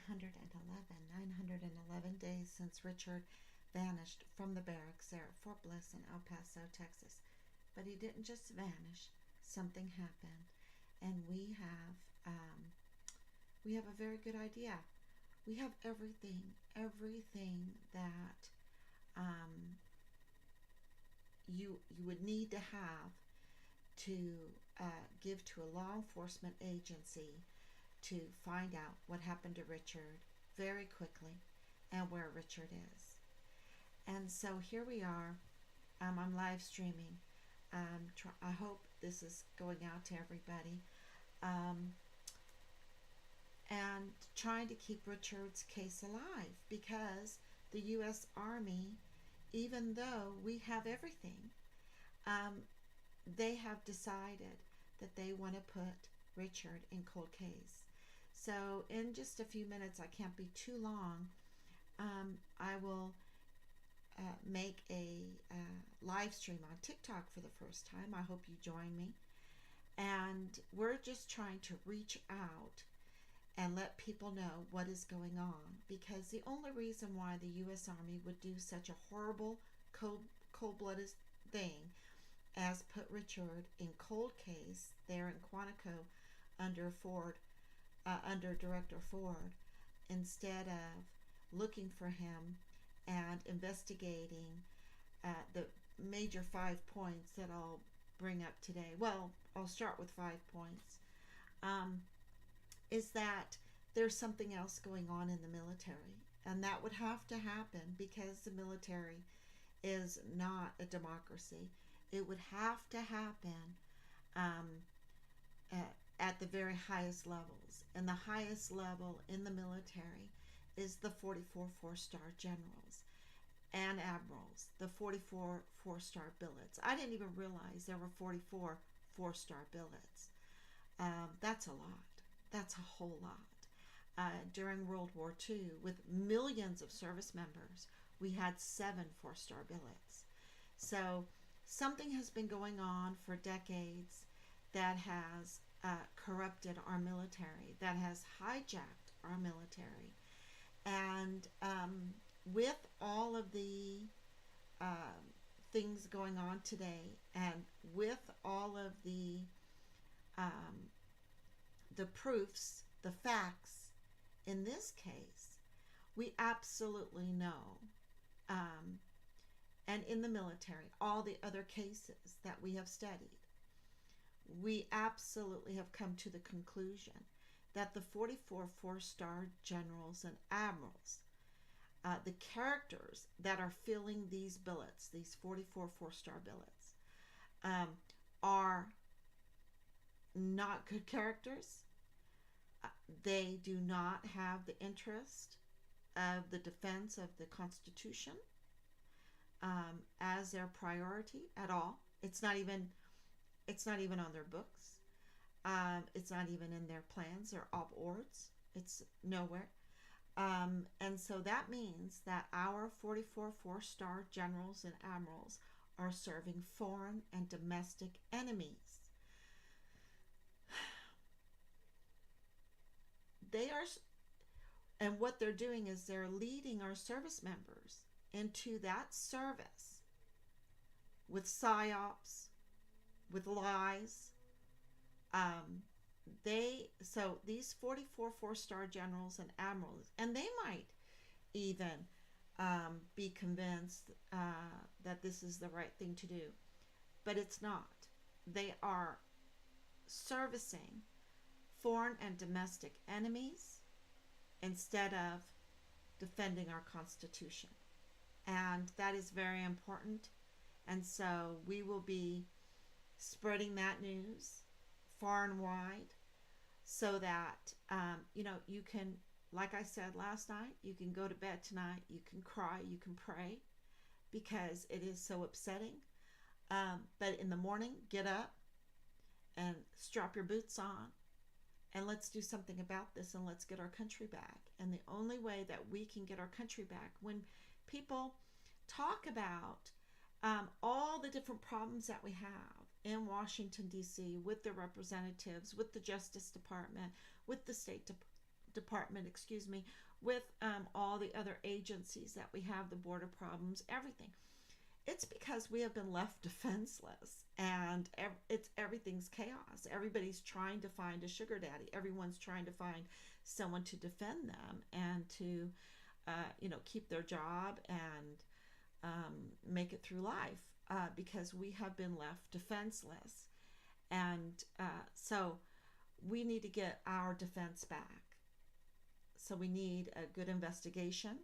911 days since Richard vanished from the barracks there at Fort Bliss in El Paso, Texas. But he didn't just vanish. Something happened, and we have a very good idea. We have everything that um, you would need to have to give to a law enforcement agency to find out what happened to Richard very quickly and where Richard is. And so here we are. I'm live streaming. I hope this is going out to everybody. Um, and trying to keep Richard's case alive because the U.S. Army, even though we have everything, um, they have decided that they want to put Richard in cold case. So in just a few minutes, I can't be too long, I will make a live stream on TikTok for the first time. I hope you join me. And we're just trying to reach out and let people know what is going on, because the only reason why the U.S. Army would do such a horrible, cold-blooded thing as put Richard in cold case there in Quantico under under Director Ford, instead of looking for him and investigating the major 5 points that I'll bring up today. Well, I'll start with 5 points. Is that there's something else going on in the military, and that would have to happen because the military is not a democracy. It would have to happen um, at the very highest levels, and the highest level in the military is the 44 four-star generals and admirals, the 44 four-star billets. I didn't even realize there were 44 four-star billets. That's a lot. That's a whole lot. During World War II, with millions of service members, we had 7 four-star billets. So something has been going on for decades that has corrupted our military, that has hijacked our military. And with all of the things going on today, and with all of the proofs, the facts, in this case, we absolutely know, and in the military, all the other cases that we have studied, we absolutely have come to the conclusion that the 44 four-star generals and admirals, the characters that are filling these billets, these 44 four-star billets, are not good characters. They do not have the interest of the defense of the Constitution as their priority at all. It's not even on their books. It's not even in their plans, their op-ords. It's nowhere. And so that means that our 44 four-star generals and admirals are serving foreign and domestic enemies. They are, and what they're doing is they're leading our service members into that service with psyops, with lies. So these 44 four-star generals and admirals, and they might even be convinced that this is the right thing to do, but it's not. They are servicing foreign and domestic enemies instead of defending our Constitution. And that is very important. And so we will be spreading that news far and wide so that, you can, like I said last night, you can go to bed tonight, you can cry, you can pray because it is so upsetting. But in the morning, get up and strap your boots on and let's do something about this, and let's get our country back. And the only way that we can get our country back, when people talk about all the different problems that we have in Washington, D.C., with the representatives, with the Justice Department, with the State Department, excuse me, with all the other agencies that we have, the border problems, everything. It's because we have been left defenseless, and everything's chaos. Everybody's trying to find a sugar daddy. Everyone's trying to find someone to defend them and to, keep their job and make it through life, because we have been left defenseless. And so we need to get our defense back. So we need a good investigation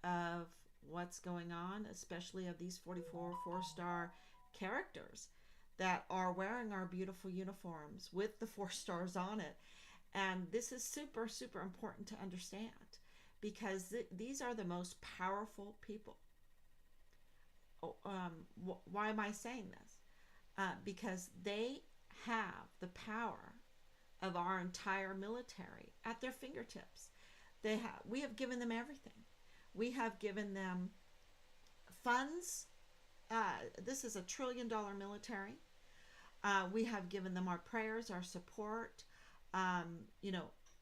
of what's going on, especially of these 44 four-star characters that are wearing our beautiful uniforms with the 4 stars on it. And this is super, super important to understand, because these are the most powerful people. Why am I saying this? Because they have the power of our entire military at their fingertips. We have given them everything. We have given them funds. This is $1 trillion military. We have given them our prayers, our support.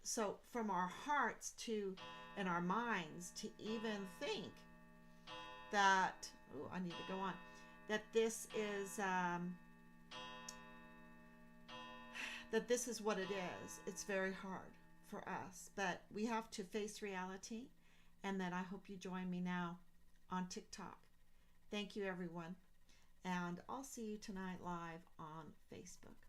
So from our hearts and our minds to even think that, I need to go on, that this is what it is. It's very hard for us, but we have to face reality. And then I hope you join me now on TikTok. Thank you, everyone. And I'll see you tonight live on Facebook.